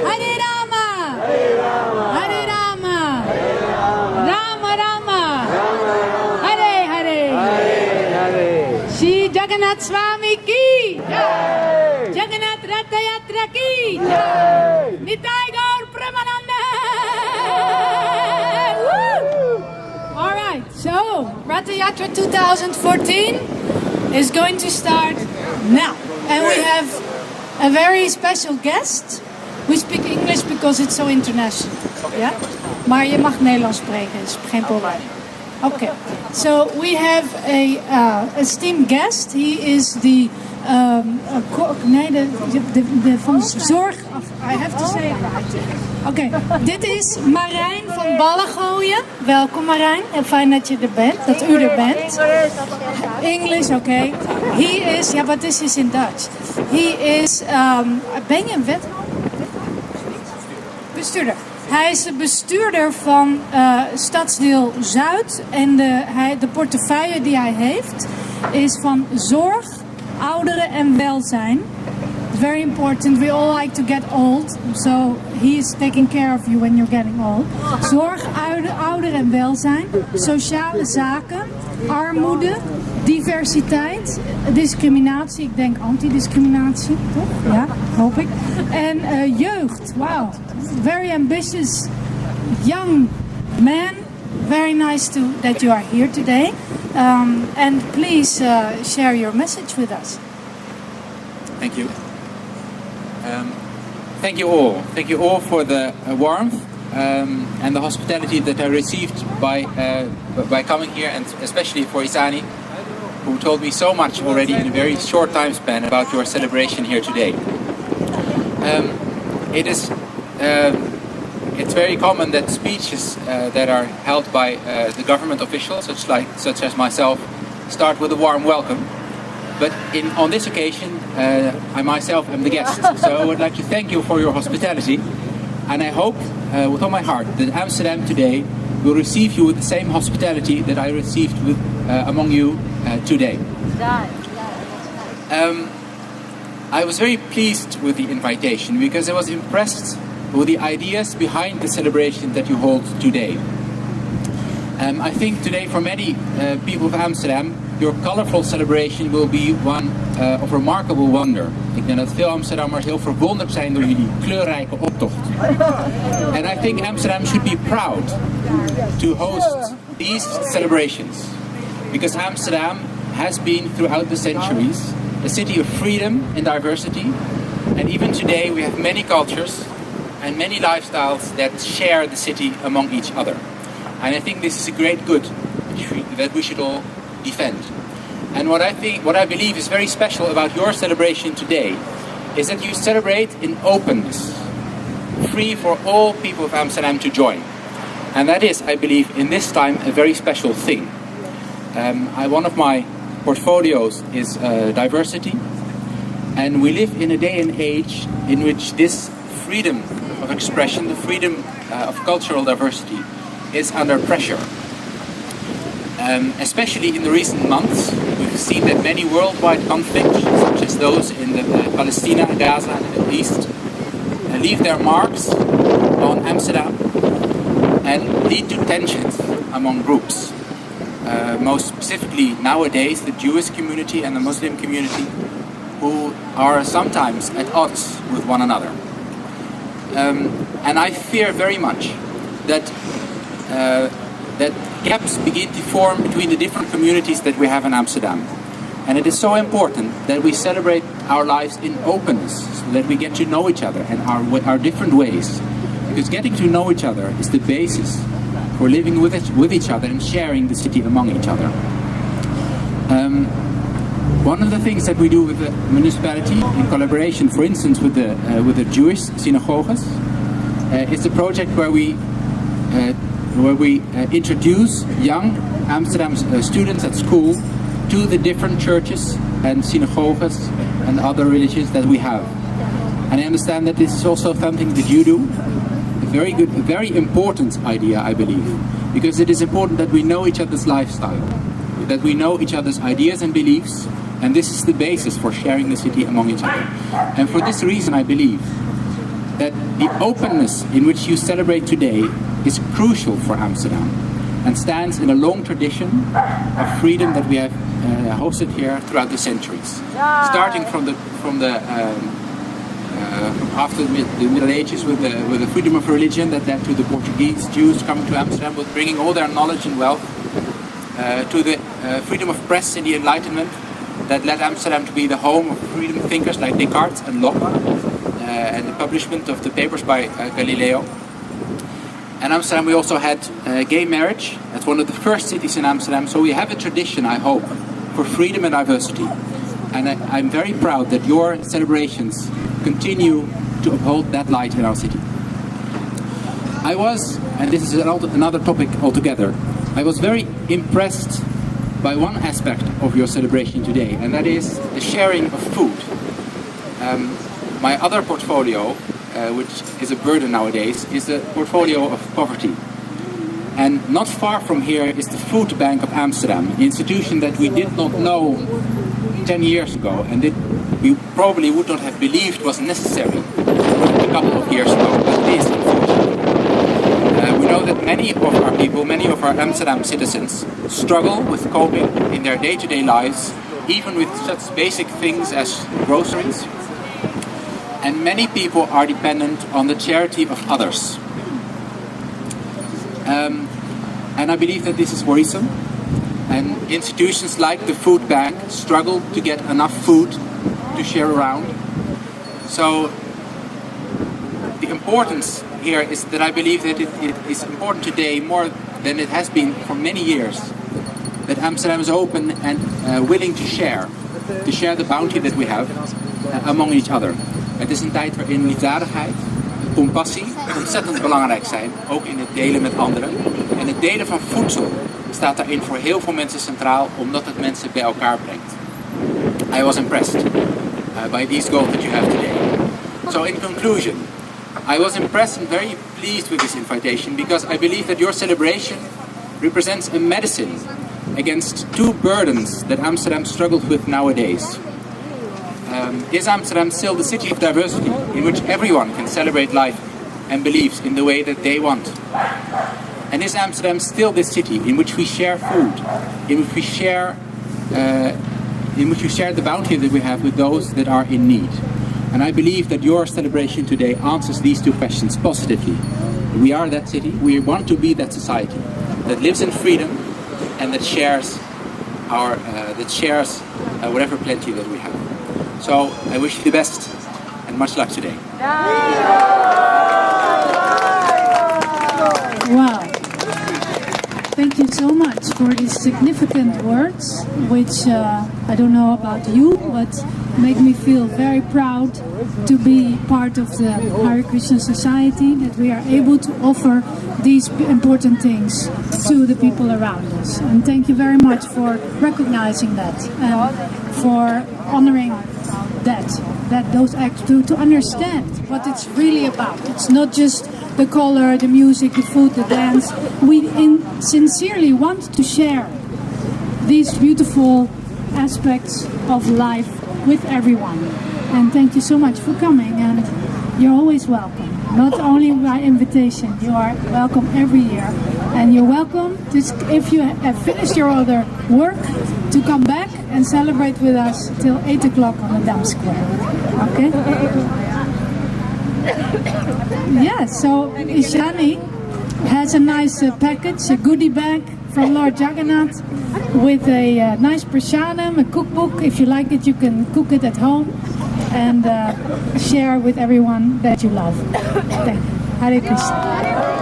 Hare Rama, Hare Rama, Rama Rama, Hare Hare. Shri Jagannath Swami ki Jai, Jagannath Ratha Yatra ki Jai, Nitai Gaur Premanande. All right, so Ratha Yatra 2014 is going to start now, and we have a very special guest. We speak English because it's so international. Yeah, maar je mag Nederlands spreken, is geen probleem. Okay, so we have a esteemed guest. He is the van zorg. I have to say it right. Oké, dit is Marijn van Ballegooijen. Welkom Marijn, en fijn dat je er bent, dat u er bent. English, oké. He is, ja, but this is in Dutch. He is, ben je een wethouder? Bestuurder. Hij is de bestuurder van Stadsdeel Zuid en de portefeuille die hij heeft is van zorg, ouderen en welzijn. It's very important. We all like to get old, so he is taking care of you when you're getting old. Zorg, ouderen en welzijn, sociale zaken, armoede, diversiteit, discriminatie. Ik denk antidiscriminatie, toch? Ja, hoop ik. En jeugd. Wow. Very ambitious young man. Very nice that you are here today. And please share your message with us. Thank you. Thank you all. Thank you all for the warmth and the hospitality that I received by coming here, and especially for Isani, who told me so much already in a very short time span about your celebration here today. It's very common that speeches that are held by the government officials, such as myself, start with a warm welcome. But on this occasion, I myself am the guest, so I would like to thank you for your hospitality, and I hope with all my heart that Amsterdam today will receive you with the same hospitality that I received among you today. I was very pleased with the invitation because I was impressed with the ideas behind the celebration that you hold today. I think today for many people of Amsterdam, your colorful celebration will be one of remarkable wonder. Ik denk dat veel Amsterdammers heel verwonderd zijn door jullie kleurrijke optocht. And I think Amsterdam should be proud to host these celebrations, because Amsterdam has been throughout the centuries a city of freedom and diversity, and even today we have many cultures and many lifestyles that share the city among each other. And I think this is a great good that we should all defend. And what I believe is very special about your celebration today is that you celebrate in openness, free for all people of Amsterdam to join. And that is, I believe, in this time a very special thing. One of my portfolios is diversity, and we live in a day and age in which this freedom of expression, the freedom of cultural diversity, is under pressure. Especially in the recent months, we've seen that many worldwide conflicts, such as those in Palestine, Gaza and the Middle East, leave their marks on Amsterdam and lead to tensions among groups. Most specifically nowadays the Jewish community and the Muslim community, who are sometimes at odds with one another. And I fear very much that gaps begin to form between the different communities that we have in Amsterdam. And it is so important that we celebrate our lives in openness, so that we get to know each other and our different ways. Because getting to know each other is the basis for living with each other and sharing the city among each other. One of the things that we do with the municipality, in collaboration, for instance, with the Jewish synagogues, is a project where we introduce young Amsterdam students at school to the different churches and synagogues and other religions that we have. And I understand that this is also something that you do. A very good, a very important idea, I believe, because it is important that we know each other's lifestyle, that we know each other's ideas and beliefs, and this is the basis for sharing the city among each other. And for this reason, I believe that the openness in which you celebrate today is crucial for Amsterdam and stands in a long tradition of freedom that we have hosted here throughout the centuries, starting from after the Middle Ages with the freedom of religion that led to the Portuguese Jews coming to Amsterdam with bringing all their knowledge and wealth, to the freedom of press in the Enlightenment that led Amsterdam to be the home of freedom thinkers like Descartes and Locke, and the publishment of the papers by Galileo. And Amsterdam, we also had gay marriage. That's one of the first cities in Amsterdam. So we have a tradition, I hope, for freedom and diversity. And I'm very proud that your celebrations continue to uphold that light in our city. I was, and this is another topic altogether, I was very impressed by one aspect of your celebration today, and that is the sharing of food. My other portfolio, which is a burden nowadays, is the portfolio of poverty. And not far from here is the Food Bank of Amsterdam, an institution that we did not know 10 years ago, and that we probably would not have believed was necessary a couple of years ago, but it is unfortunately. We know that many of our people, many of our Amsterdam citizens, struggle with coping in their day-to-day lives, even with such basic things as groceries. And many people are dependent on the charity of others. And I believe that this is worrisome. And institutions like the Food Bank struggle to get enough food to share around. So the importance here is that I believe that it is important today more than it has been for many years, that Amsterdam is open and willing to share the bounty that we have among each other. Het is een tijd waarin liefdadigheid, compassie ontzettend belangrijk zijn, ook in het delen met anderen. En het delen van voedsel staat daarin voor heel veel mensen centraal, omdat het mensen bij elkaar brengt. I was impressed by these goals that you have today. So in conclusion, I was impressed and very pleased with this invitation because I believe that your celebration represents a medicine against two burdens that Amsterdam struggles with nowadays. Is Amsterdam still the city of diversity in which everyone can celebrate life and beliefs in the way that they want? And is Amsterdam still this city in which we share food, in which we share the bounty that we have with those that are in need? And I believe that your celebration today answers these two questions positively. We are that city. We want to be that society that lives in freedom and that shares whatever plenty that we have. So I wish you the best and much luck today. Wow. Thank you so much for these significant words, which I don't know about you, but make me feel very proud to be part of the Hare Krishna Society, that we are able to offer these important things to the people around us. And thank you very much for recognizing that and for honoring those acts to understand what it's really about. It's not just the color, the music, the food, the dance. We sincerely want to share these beautiful aspects of life with everyone. And thank you so much for coming, and you're always welcome. Not only by invitation, you are welcome every year. And you're welcome, if you have finished your other work, to come back and celebrate with us till 8 o'clock on the Dam Square. Okay? Yeah, so Ishani has a nice package, a goodie bag from Lord Jagannath with a nice prasadam, a cookbook. If you like it, you can cook it at home and share with everyone that you love. Hare Krishna.